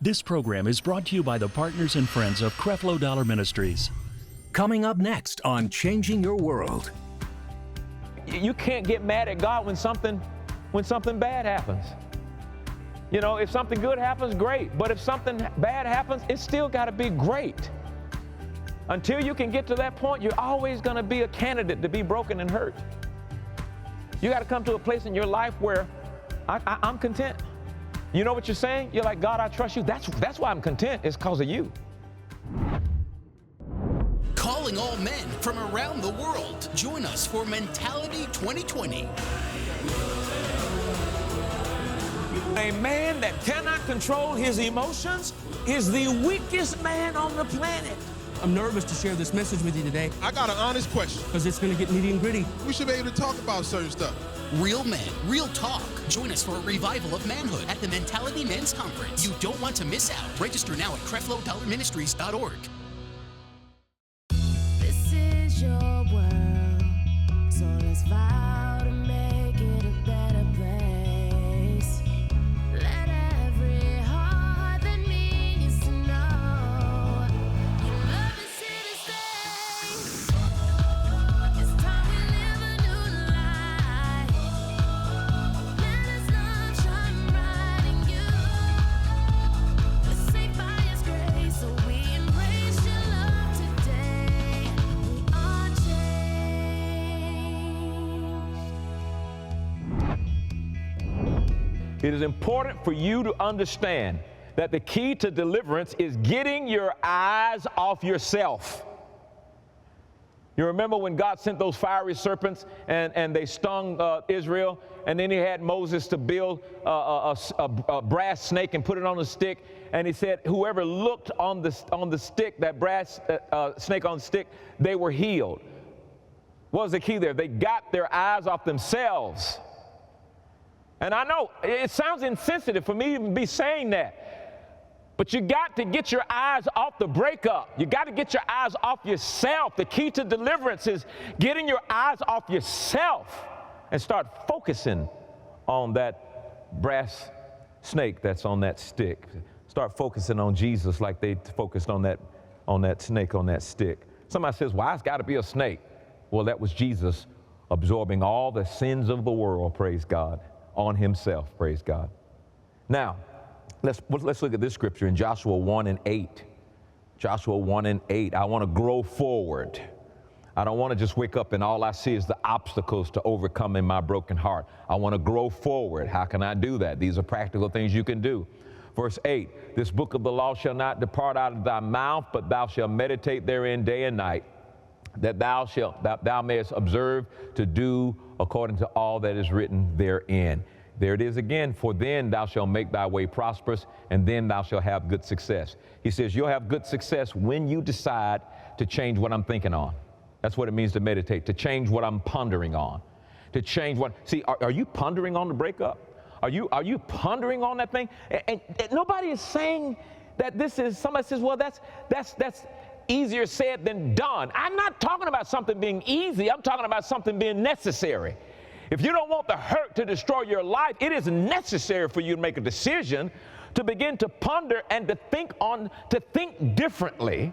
This program is brought to you by the partners and friends of Creflo Dollar Ministries. Coming up next on Changing Your World. You can't get mad at God when something bad happens. You know, if something good happens, great. But if something bad happens, it's still got to be great. Until you can get to that point, you're always going to be a candidate to be broken and hurt. You got to come to a place in your life where I'm content. You know what you're saying? You're like, God, I trust you. That's why I'm content. It's because of you. Calling all men from around the world. Join us for Mentality 2020. A man that cannot control his emotions is the weakest man on the planet. I'm nervous to share this message with you today. I got an honest question. Because it's going to get nitty and gritty. We should be able to talk about certain stuff. Real men, real talk. Join us for a revival of manhood at the Mentality Men's Conference. You don't want to miss out. Register now at CrefloDollarMinistries.org. This is your world, so let's vow to make it a better place. Let every heart that needs to know your love is here to stay. It's time we live a new life. Let us love shine bright in you. We're saved by His grace, so we embrace your love today. We are changed. It is important for you to understand that the key to deliverance is getting your eyes off yourself. You remember when God sent those fiery serpents and they stung Israel, and then he had Moses to build a brass snake and put it on a stick, and he said whoever looked on the stick, that brass snake on the stick, they were healed. What was the key there? They got their eyes off themselves. And I know it sounds insensitive for me to even be saying that, but you got to get your eyes off the breakup. You got to get your eyes off yourself. The key to deliverance is getting your eyes off yourself and start focusing on that brass snake that's on that stick. Start focusing on Jesus like they focused on that snake on that stick. Somebody says, "Why it's got to be a snake?" Well, that was Jesus absorbing all the sins of the world, praise God, on himself, praise God. Now, let's look at this scripture in Joshua 1:8. Joshua 1:8. I want to grow forward. I don't want to just wake up and all I see is the obstacles to overcoming my broken heart. I want to grow forward. How can I do that? These are practical things you can do. Verse 8, this book of the law shall not depart out of thy mouth, but thou shalt meditate therein day and night, that thou mayest observe to do according to all that is written therein. There it is again, for then thou shalt make thy way prosperous, and then thou shalt have good success. He says you'll have good success when you decide to change what I'm thinking on. That's what it means to meditate, to change what I'm pondering on, to change what, see, are you pondering on the breakup? Are you pondering on that thing? And nobody is saying that this is, somebody says, well, that's easier said than done. I'm not talking about something being easy. I'm talking about something being necessary. If you don't want the hurt to destroy your life, it is necessary for you to make a decision to begin to ponder and to think differently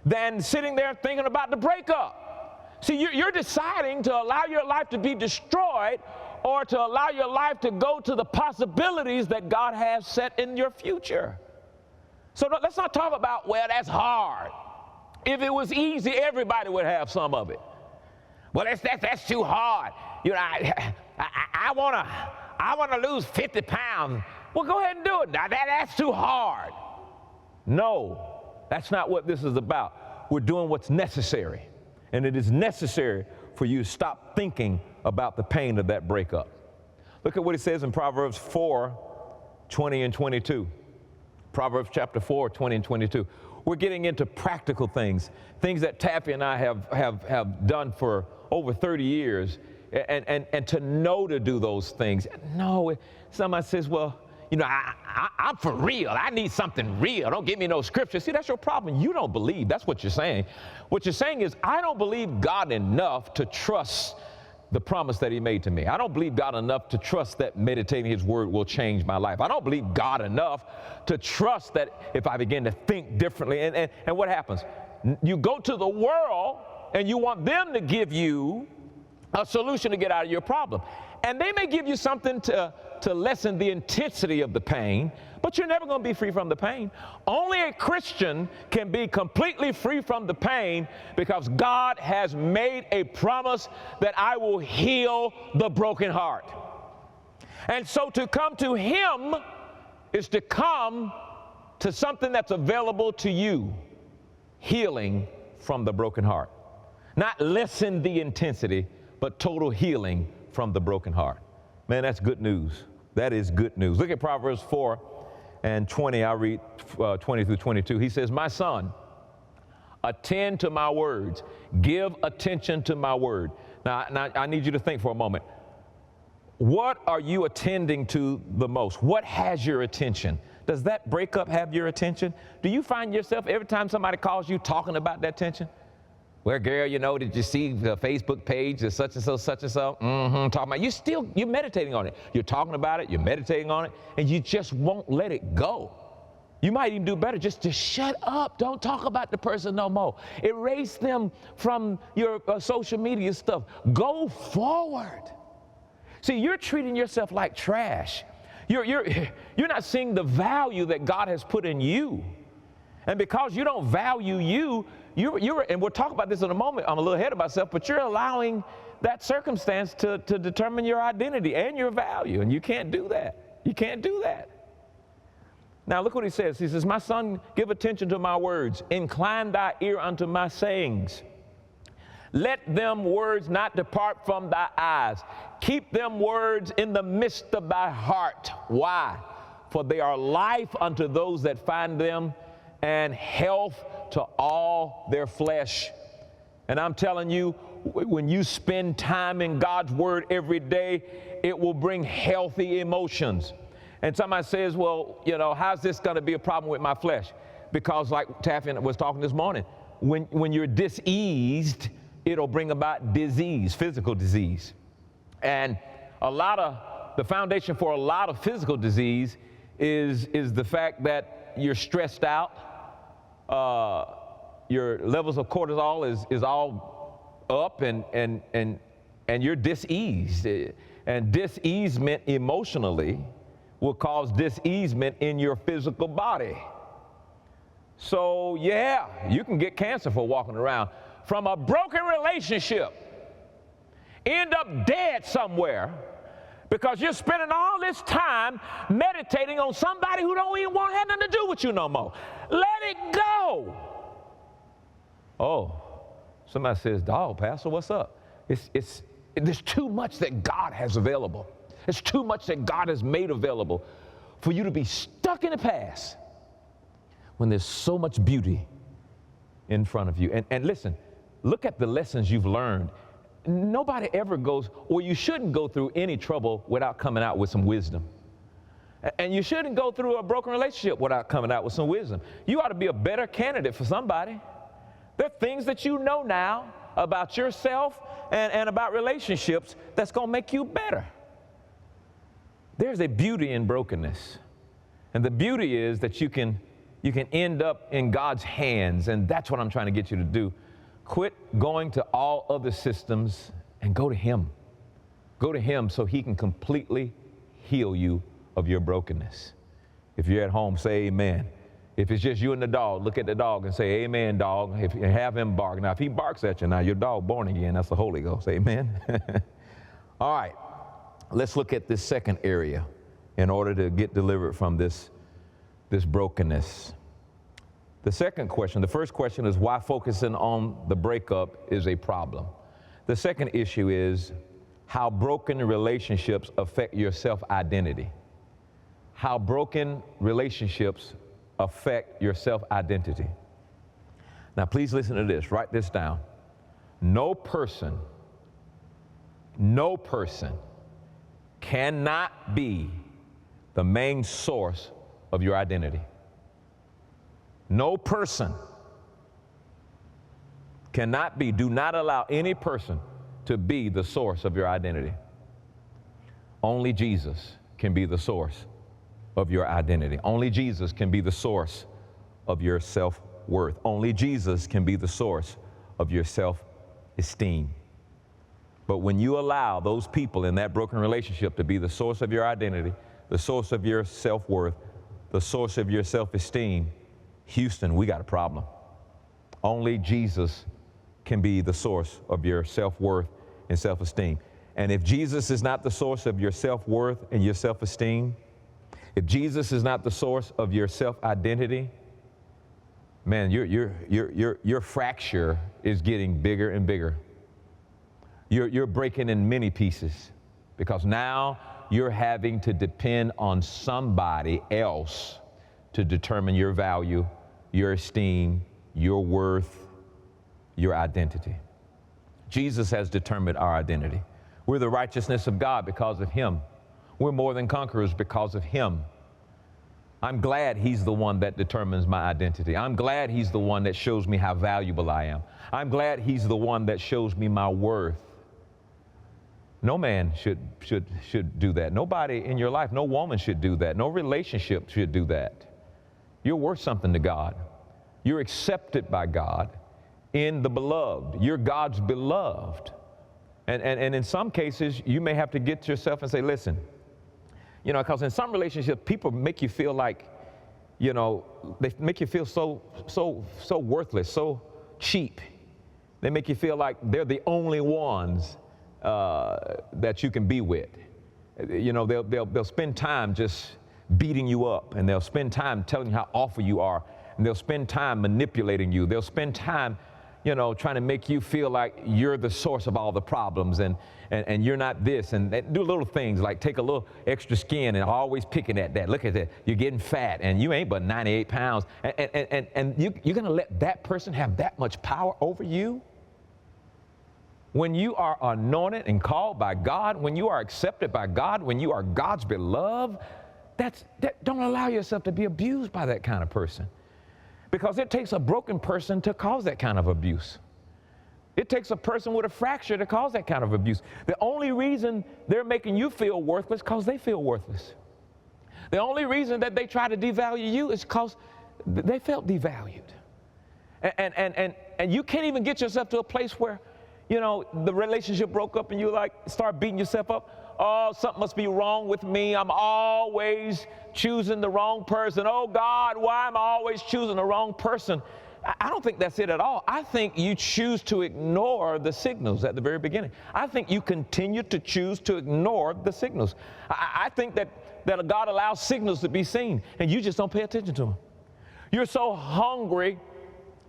than sitting there thinking about the breakup. See, you're deciding to allow your life to be destroyed or to allow your life to go to the possibilities that God has set in your future. So let's not talk about, well, that's hard. If it was easy, everybody would have some of it. Well, that's too hard. You know, I want to lose 50 pounds. Well, go ahead and do it. Now, that's too hard. No, that's not what this is about. We're doing what's necessary. And it is necessary for you to stop thinking about the pain of that breakup. Look at what it says in Proverbs 4:20 and 22. Proverbs chapter 4, 20 and 22. We're getting into practical things that Taffy and I have done for over 30 years, and to know to do those things. No, somebody says, well, you know, I'm for real. I need something real. Don't give me no scripture. See, that's your problem. You don't believe. That's what you're saying. What you're saying is, I don't believe God enough to trust the promise that he made to me. I don't believe God enough to trust that meditating his word will change my life. I don't believe God enough to trust that if I begin to think differently. And what happens? You go to the world and you want them to give you a solution to get out of your problem. And they may give you something to lessen the intensity of the pain, but you're never going to be free from the pain. Only a Christian can be completely free from the pain because God has made a promise that I will heal the broken heart. And so to come to him is to come to something that's available to you, healing from the broken heart. Not lessen the intensity, but total healing from the broken heart. Man, that's good news. That is good news. Look at Proverbs 4:20. I'll read 20 through 22. He says, my son, attend to my words. Give attention to my word. Now, I need you to think for a moment. What are you attending to the most? What has your attention? Does that breakup have your attention? Do you find yourself every time somebody calls you talking about that tension? Well, girl, you know, did you see the Facebook page of such and so, such and so? Talking about, you're meditating on it. You're talking about it, you're meditating on it, and you just won't let it go. You might even do better just to shut up. Don't talk about the person no more. Erase them from your social media stuff. Go forward. See, you're treating yourself like trash. You're not seeing the value that God has put in you. And because you don't value you, and we'll talk about this in a moment, I'm a little ahead of myself, but you're allowing that circumstance to determine your identity and your value, and you can't do that. You can't do that. Now look what he says. He says, my son, give attention to my words. Incline thy ear unto my sayings. Let them words not depart from thy eyes. Keep them words in the midst of thy heart. Why? For they are life unto those that find them, and health to all their flesh. And I'm telling you, when you spend time in God's word every day, it will bring healthy emotions. And somebody says, well, you know, how's this going to be a problem with my flesh? Because like Taffy was talking this morning, when you're diseased, it'll bring about disease, physical disease. And the foundation for a lot of physical disease is the fact that you're stressed out. Your levels of cortisol is all up, and you're diseased. And diseasement emotionally will cause diseasement in your physical body. So yeah, you can get cancer for walking around from a broken relationship, end up dead somewhere because you're spending all this time meditating on somebody who don't even want to have nothing to do with you no more. Let it go. Oh, somebody says, dog, Pastor, what's up? There's too much that God has available. There's too much that God has made available for you to be stuck in the past when there's so much beauty in front of you. And listen, look at the lessons you've learned. Nobody ever goes, or you shouldn't go through any trouble without coming out with some wisdom. And you shouldn't go through a broken relationship without coming out with some wisdom. You ought to be a better candidate for somebody. There are things that you know now about yourself and about relationships that's going to make you better. There's a beauty in brokenness. And the beauty is that you can end up in God's hands, and that's what I'm trying to get you to do. Quit going to all other systems and go to Him. Go to Him so He can completely heal you of your brokenness. If you're at home, say amen. If it's just you and the dog, look at the dog and say, amen, dog. If you have him bark. Now, if he barks at you, now your dog born again. That's the Holy Ghost. Amen. All right. Let's look at this second area in order to get delivered from this brokenness. The second question, the first question is why focusing on the breakup is a problem. The second issue is how broken relationships affect your self-identity. How broken relationships affect your self-identity. Now, please listen to this. Write this down. No person cannot be the main source of your identity. No person cannot be. Do not allow any person to be the source of your identity. Only Jesus can be the source of your identity. Only Jesus can be the source of your self-worth. Only Jesus can be the source of your self-esteem. But when you allow those people in that broken relationship to be the source of your identity, the source of your self-worth, the source of your self-esteem, Houston, we got a problem. Only Jesus can be the source of your self-worth and self-esteem. And if Jesus is not the source of your self-worth and your self-esteem, if Jesus is not the source of your self-identity, man, your fracture is getting bigger and bigger. You're breaking in many pieces because now you're having to depend on somebody else to determine your value, your esteem, your worth, your identity. Jesus has determined our identity. We're the righteousness of God because of him. We're more than conquerors because of him. I'm glad he's the one that determines my identity. I'm glad he's the one that shows me how valuable I am. I'm glad he's the one that shows me my worth. No man should do that. Nobody in your life, no woman should do that. No relationship should do that. You're worth something to God. You're accepted by God in the beloved. You're God's beloved. And in some cases, you may have to get to yourself and say, listen, you know, because in some relationships, people make you feel like, you know, they make you feel so worthless, so cheap. They make you feel like they're the only ones that you can be with. You know, they'll spend time just beating you up, and they'll spend time telling you how awful you are, and they'll spend time manipulating you. They'll spend time, you know, trying to make you feel like you're the source of all the problems, and you're not this, and they do little things like take a little extra skin and always picking at that. Look at that, you're getting fat, and you ain't but 98 pounds, and you're gonna let that person have that much power over you? When you are anointed and called by God, when you are accepted by God, when you are God's beloved, don't allow yourself to be abused by that kind of person. Because it takes a broken person to cause that kind of abuse. It takes a person with a fracture to cause that kind of abuse. The only reason they're making you feel worthless is because they feel worthless. The only reason that they try to devalue you is because they felt devalued. And you can't even get yourself to a place where, you know, the relationship broke up and you like start beating yourself up. Oh, something must be wrong with me. I'm always choosing the wrong person. Oh God, why am I always choosing the wrong person? I don't think that's it at all. I think you choose to ignore the signals at the very beginning. I think you continue to choose to ignore the signals. I think that God allows signals to be seen and you just don't pay attention to them. You're so hungry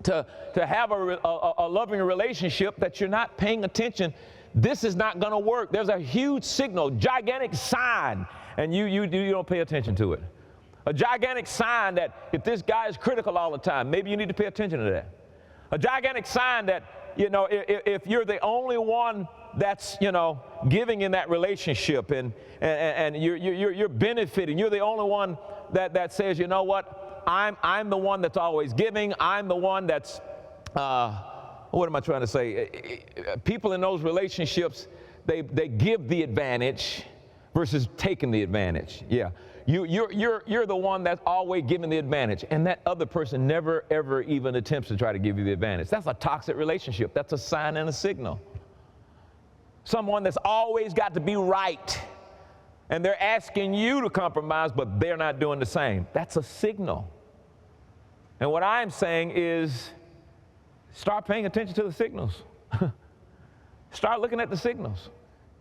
to have a loving relationship that you're not paying attention. This is not going to work. There's a huge signal, gigantic sign, and you don't pay attention to it. A gigantic sign that if this guy is critical all the time, maybe you need to pay attention to that. A gigantic sign that, you know, if you're the only one that's, you know, giving in that relationship and you're benefiting, you're the only one that says, you know what, I'm the one that's always giving. I'm the one that's, what am I trying to say? People in those relationships, they give the advantage versus taking the advantage. Yeah, you're the one that's always giving the advantage, and that other person never ever even attempts to try to give you the advantage. That's a toxic relationship. That's a sign and a signal. Someone that's always got to be right, and they're asking you to compromise, but they're not doing the same. That's a signal. And what I'm saying is, start paying attention to the signals. Start looking at the signals.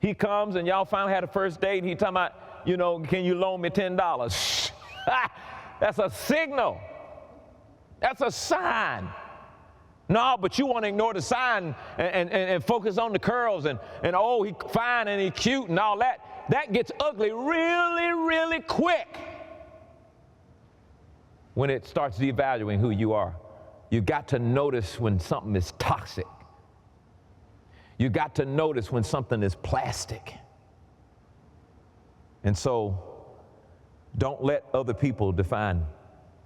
He comes and y'all finally had a first date and he talking about, you know, can you loan me $10? That's a signal. That's a sign. No, but you want to ignore the sign and focus on the curls and oh, he fine and he cute and all that. That gets ugly really, really quick when it starts devaluing who you are. You got to notice when something is toxic. You got to notice when something is plastic. And so don't let other people define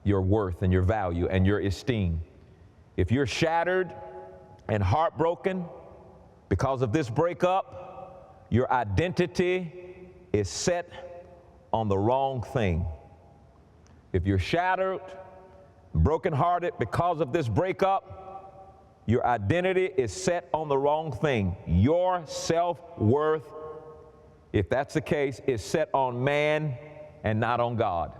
your worth and your value and your esteem. If you're shattered and heartbroken Because of this breakup, your identity is set on the wrong thing. If you're shattered, brokenhearted because of this breakup, your identity is set on the wrong thing. Your self-worth, if that's the case, is set on man and not on God.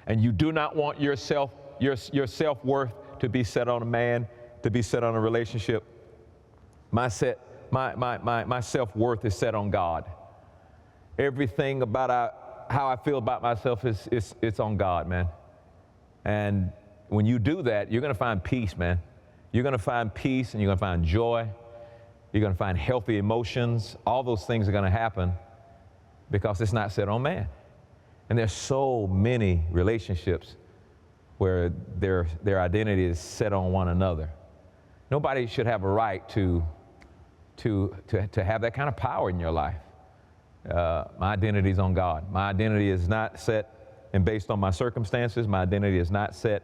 And you do not want your self-worth to be set on a man, to be set on a relationship. My self-worth is set on God. Everything about how I feel about myself it's on God, man. And when you do that, you're going to find peace, man. You're going to find peace, and you're going to find joy. You're going to find healthy emotions. All those things are going to happen because it's not set on man. And there's so many relationships where their identity is set on one another. Nobody should have a right to have that kind of power in your life. My identity is on God. My identity is not set and based on my circumstances. My identity is not set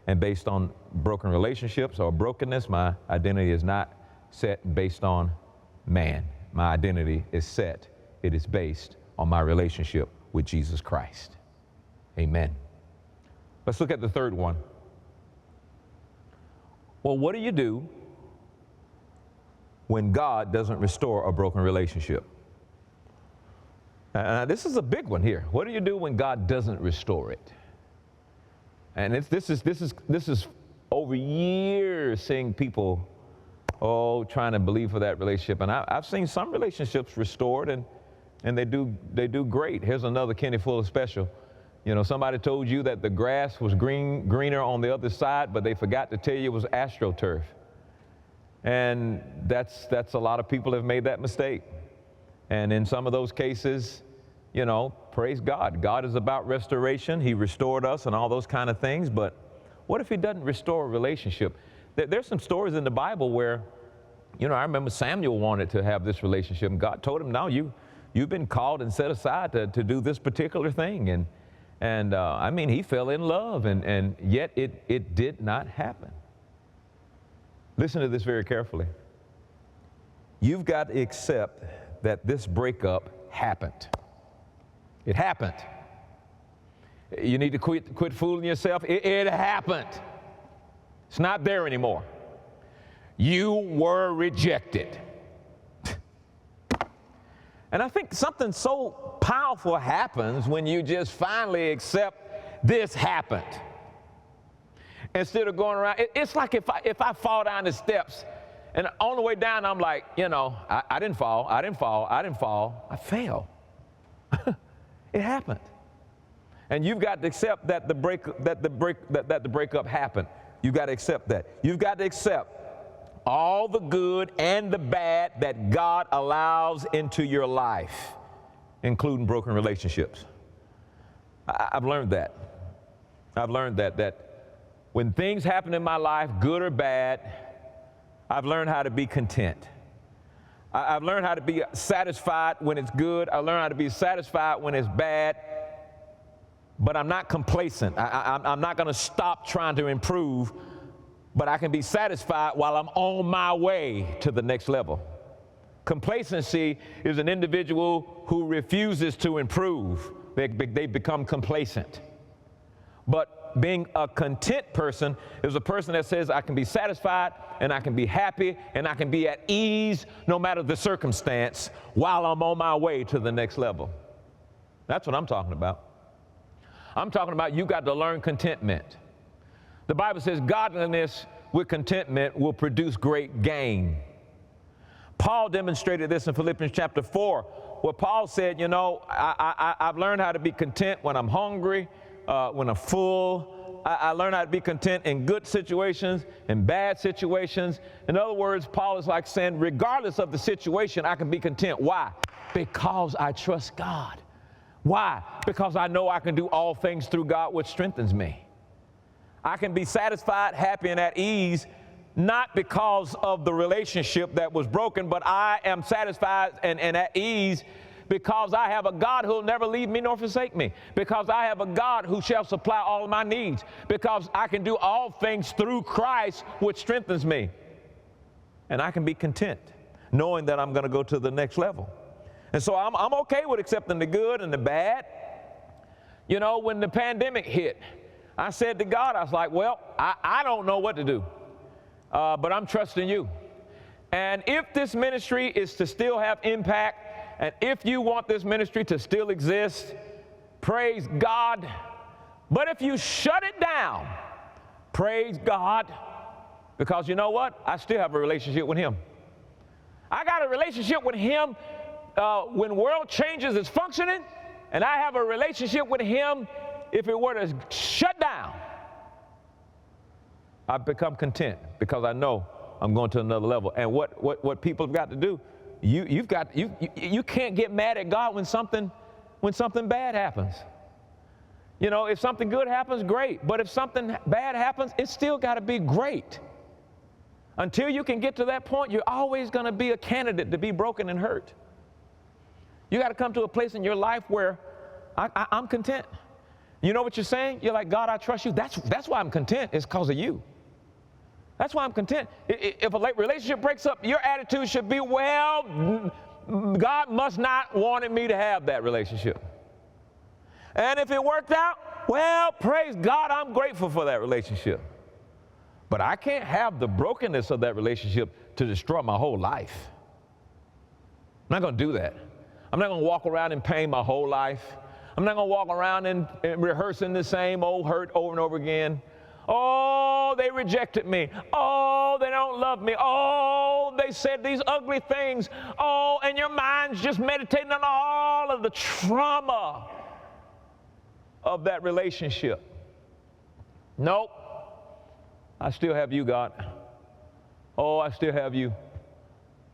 and based on broken relationships or brokenness. My identity is not set and based on man. My identity is set. It is based on my relationship with Jesus Christ. Amen. Let's look at the third one. Well, what do you do when God doesn't restore a broken relationship? This is a big one here. What do you do when God doesn't restore it? And this is over years seeing people, trying to believe for that relationship. And I've seen some relationships restored, and they do great. Here's another Kenny Fuller special. You know, somebody told you that the grass was greener on the other side, but they forgot to tell you it was AstroTurf. And that's a lot of people have made that mistake. And in some of those cases, you know, praise God. God is about restoration. He restored us and all those kind of things. But what if he doesn't restore a relationship? There's some stories in the Bible where, you know, I remember Samuel wanted to have this relationship, and God told him, no, you've been called and set aside to do this particular thing. And I mean, he fell in love, and yet it did not happen. Listen to this very carefully. You've got to accept that this breakup happened. It happened. You need to quit fooling yourself. It happened. It's not there anymore. You were rejected. And I think something so powerful happens when you just finally accept this happened. Instead of going around, it's like if I fall down the steps, and on the way down, I'm like, you know, I didn't fall. I fell. It happened. And you've got to accept that the breakup happened. You've got to accept that. You've got to accept all the good and the bad that God allows into your life, including broken relationships. I've learned that. I've learned that when things happen in my life, good or bad, I've learned how to be content. I've learned how to be satisfied when it's good. I learned how to be satisfied when it's bad. But I'm not complacent. I'm not going to stop trying to improve, but I can be satisfied while I'm on my way to the next level. Complacency is an individual who refuses to improve. They become complacent. But being a content person is a person that says, I can be satisfied, and I can be happy, and I can be at ease no matter the circumstance while I'm on my way to the next level. That's what I'm talking about. I'm talking about you got to learn contentment. The Bible says godliness with contentment will produce great gain. Paul demonstrated this in Philippians chapter 4, where Paul said, you know, I've learned how to be content when I'm hungry, when I'm full. I learned how to be content in good situations and bad situations. In other words, Paul is like saying, regardless of the situation, I can be content. Why? Because I trust God. Why? Because I know I can do all things through God, which strengthens me. I can be satisfied, happy, and at ease, not because of the relationship that was broken, but I am satisfied and at ease because I have a God who will never leave me nor forsake me, because I have a God who shall supply all of my needs, because I can do all things through Christ, which strengthens me. And I can be content. knowing that I'm going to go to the next level. And so I'm okay with accepting the good and the bad. You know, when the pandemic hit, I said to God, I was like, well, I don't know what to do, but I'm trusting you. And if this ministry is to still have impact, and if you want this ministry to still exist, praise God. But if you shut it down, praise God, because you know what? I still have a relationship with Him. I got a relationship with Him when world changes is functioning, and I have a relationship with Him if it were to shut down. I've become content because I know I'm going to another level. And what people have got to do, you can't get mad at God when something bad happens. You know, if something good happens, great. But if something bad happens, it's still got to be great. Until you can get to that point, you're always going to be a candidate to be broken and hurt. You got to come to a place in your life where I'm content. You know what you're saying? You're like, God, I trust you. That's why I'm content. It's because of you. That's why I'm content. If a relationship breaks up, your attitude should be, well, God must not wanted me to have that relationship. And if it worked out, well, praise God, I'm grateful for that relationship. But I can't have the brokenness of that relationship to destroy my whole life. I'm not going to do that. I'm not going to walk around in pain my whole life. I'm not going to walk around and rehearsing the same old hurt over and over again. Oh, they rejected me. Oh, they don't love me. Oh, they said these ugly things. Oh, and your mind's just meditating on all of the trauma of that relationship. Nope. I still have you, God. Oh, I still have you.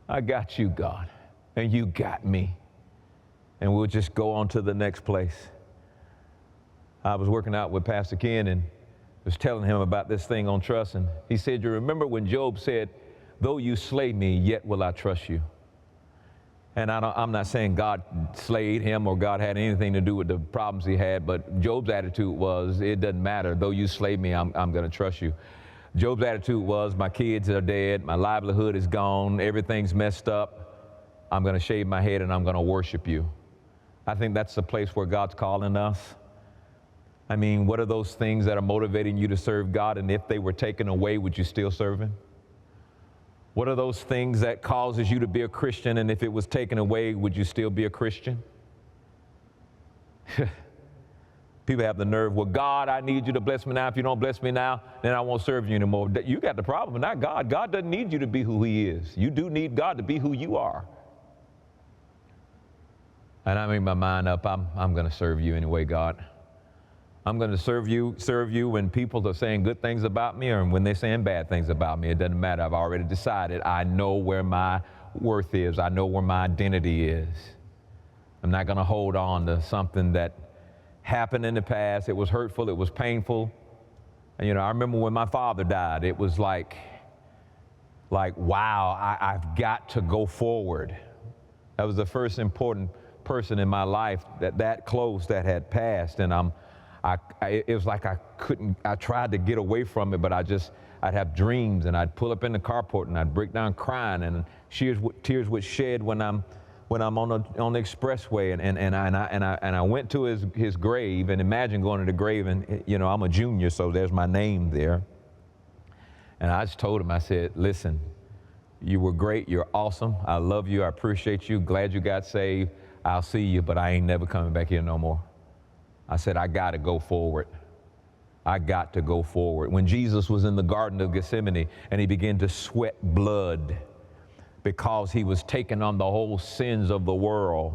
I got you, God. And you got me. And we'll just go on to the next place. I was working out with Pastor Ken and was telling him about this thing on trust. And he said, you remember when Job said, though you slay me, yet will I trust you. And I'm not saying God slayed him or God had anything to do with the problems he had, but Job's attitude was, it doesn't matter. Though you slay me, I'm going to trust you. Job's attitude was, my kids are dead, my livelihood is gone, everything's messed up. I'm going to shave my head and I'm going to worship you. I think that's the place where God's calling us. I mean, what are those things that are motivating you to serve God? And if they were taken away, would you still serve Him? What are those things that causes you to be a Christian, and if it was taken away, would you still be a Christian? People have the nerve, well, God, I need you to bless me now. If you don't bless me now, then I won't serve you anymore. You got the problem, not God. God doesn't need you to be who He is. You do need God to be who you are. And I made my mind up, I'm going to serve you anyway, God. I'm going to serve you when people are saying good things about me or when they're saying bad things about me. It doesn't matter. I've already decided. I know where my worth is. I know where my identity is. I'm not going to hold on to something that happened in the past. It was hurtful. It was painful. And, you know, I remember when my father died, it was like wow, I've got to go forward. That was the first important person in my life that close that had passed. And it was like I tried to get away from it, but I'd have dreams and I'd pull up in the carport and I'd break down crying and tears would shed when I'm on the expressway and I went to his grave, and imagine going to the grave and, you know, I'm a junior, so there's my name there. And I just told him, I said, listen, you were great, you're awesome, I love you, I appreciate you, glad you got saved, I'll see you, but I ain't never coming back here no more. I said, I got to go forward. I got to go forward. When Jesus was in the Garden of Gethsemane and he began to sweat blood because he was taking on the whole sins of the world,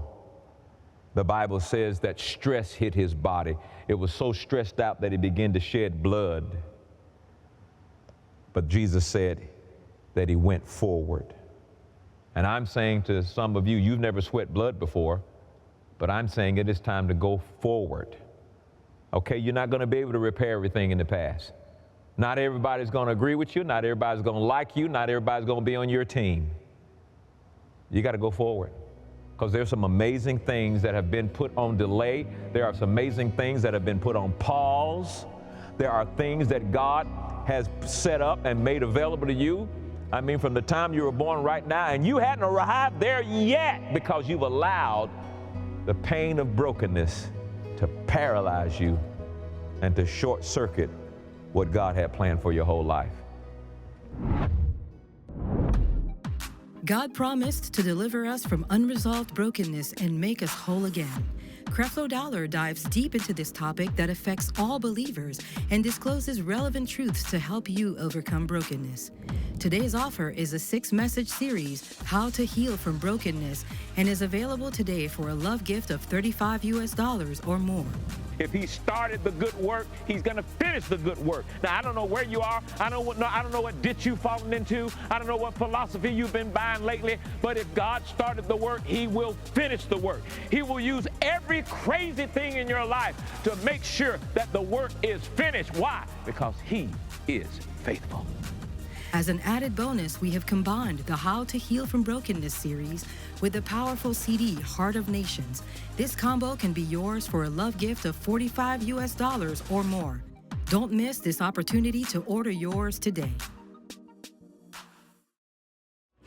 the Bible says that stress hit his body. It was so stressed out that he began to shed blood. But Jesus said that he went forward. And I'm saying to some of you, you've never sweat blood before, but I'm saying it is time to go forward. Okay, you're not going to be able to repair everything in the past. Not everybody's going to agree with you. Not everybody's going to like you. Not everybody's going to be on your team. You got to go forward, because there's some amazing things that have been put on delay. There are some amazing things that have been put on pause. There are things that God has set up and made available to you. I mean, from the time you were born right now, and you hadn't arrived there yet because you've allowed the pain of brokenness to paralyze you and to short circuit what God had planned for your whole life. God promised to deliver us from unresolved brokenness and make us whole again. Creflo Dollar dives deep into this topic that affects all believers and discloses relevant truths to help you overcome brokenness. Today's offer is a 6-message series, How to Heal from Brokenness, and is available today for a love gift of $35 or more. If he started the good work, he's going to finish the good work. Now, I don't know where you are. I don't know what ditch you've fallen into. I don't know what philosophy you've been buying lately. But if God started the work, he will finish the work. He will use every crazy thing in your life to make sure that the work is finished. Why? Because he is faithful. As an added bonus, we have combined the How to Heal from Brokenness series with the powerful CD, Heart of Nations. This combo can be yours for a love gift of $45 or more. Don't miss this opportunity to order yours today.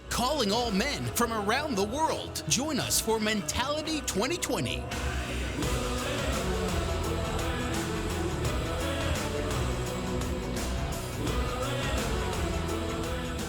Calling all men from around the world. Join us for Mentality 2020.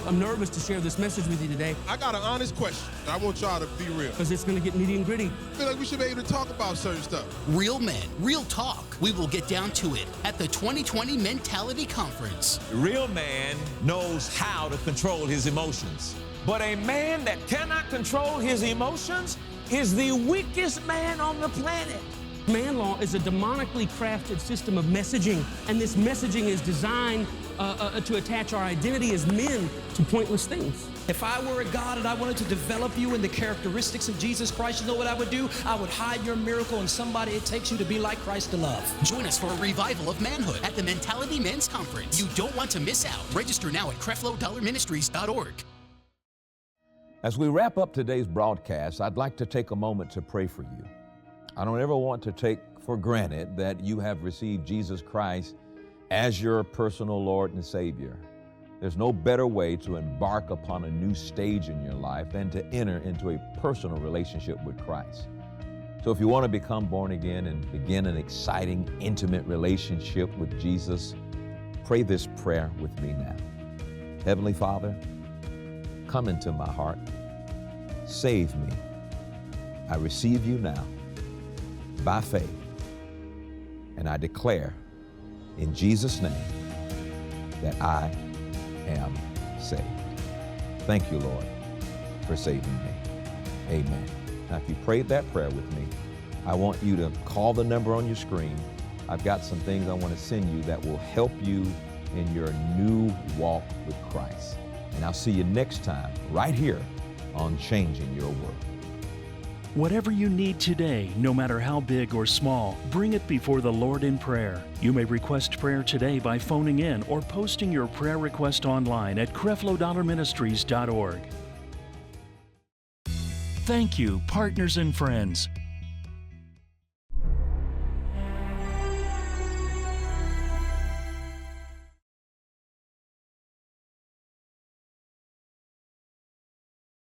I'm nervous to share this message with you today I got an honest question. I want y'all to be real. because it's going to get nitty and gritty. I feel like we should be able to talk about certain stuff. Real men, real talk. We will get down to it at the 2020 Mentality Conference. The real man knows how to control his emotions. But a man that cannot control his emotions is the weakest man on the planet. Man law is a demonically crafted system of messaging, and this messaging is designed to attach our identity as men to pointless things. If I were a God and I wanted to develop you in the characteristics of Jesus Christ, you know what I would do? I would hide your miracle in somebody it takes you to be like Christ to love. Join us for a revival of manhood at the Mentality Men's Conference. You don't want to miss out. Register now at CrefloDollarMinistries.org. As we wrap up today's broadcast, I'd like to take a moment to pray for you. I don't ever want to take for granted that you have received Jesus Christ as your personal Lord and Savior. There's no better way to embark upon a new stage in your life than to enter into a personal relationship with Christ. So if you want to become born again and begin an exciting, intimate relationship with Jesus, pray this prayer with me now. Heavenly Father, come into my heart. Save me. I receive you now by faith, and I declare in Jesus' name that I am saved. Thank you, Lord, for saving me. Amen. Now, if you prayed that prayer with me, I want you to call the number on your screen. I've got some things I want to send you that will help you in your new walk with Christ. And I'll see you next time right here on Changing Your World. Whatever you need today, no matter how big or small, bring it before the Lord in prayer. You may request prayer today by phoning in or posting your prayer request online at CrefloDollarMinistries.org. Thank you, partners and friends.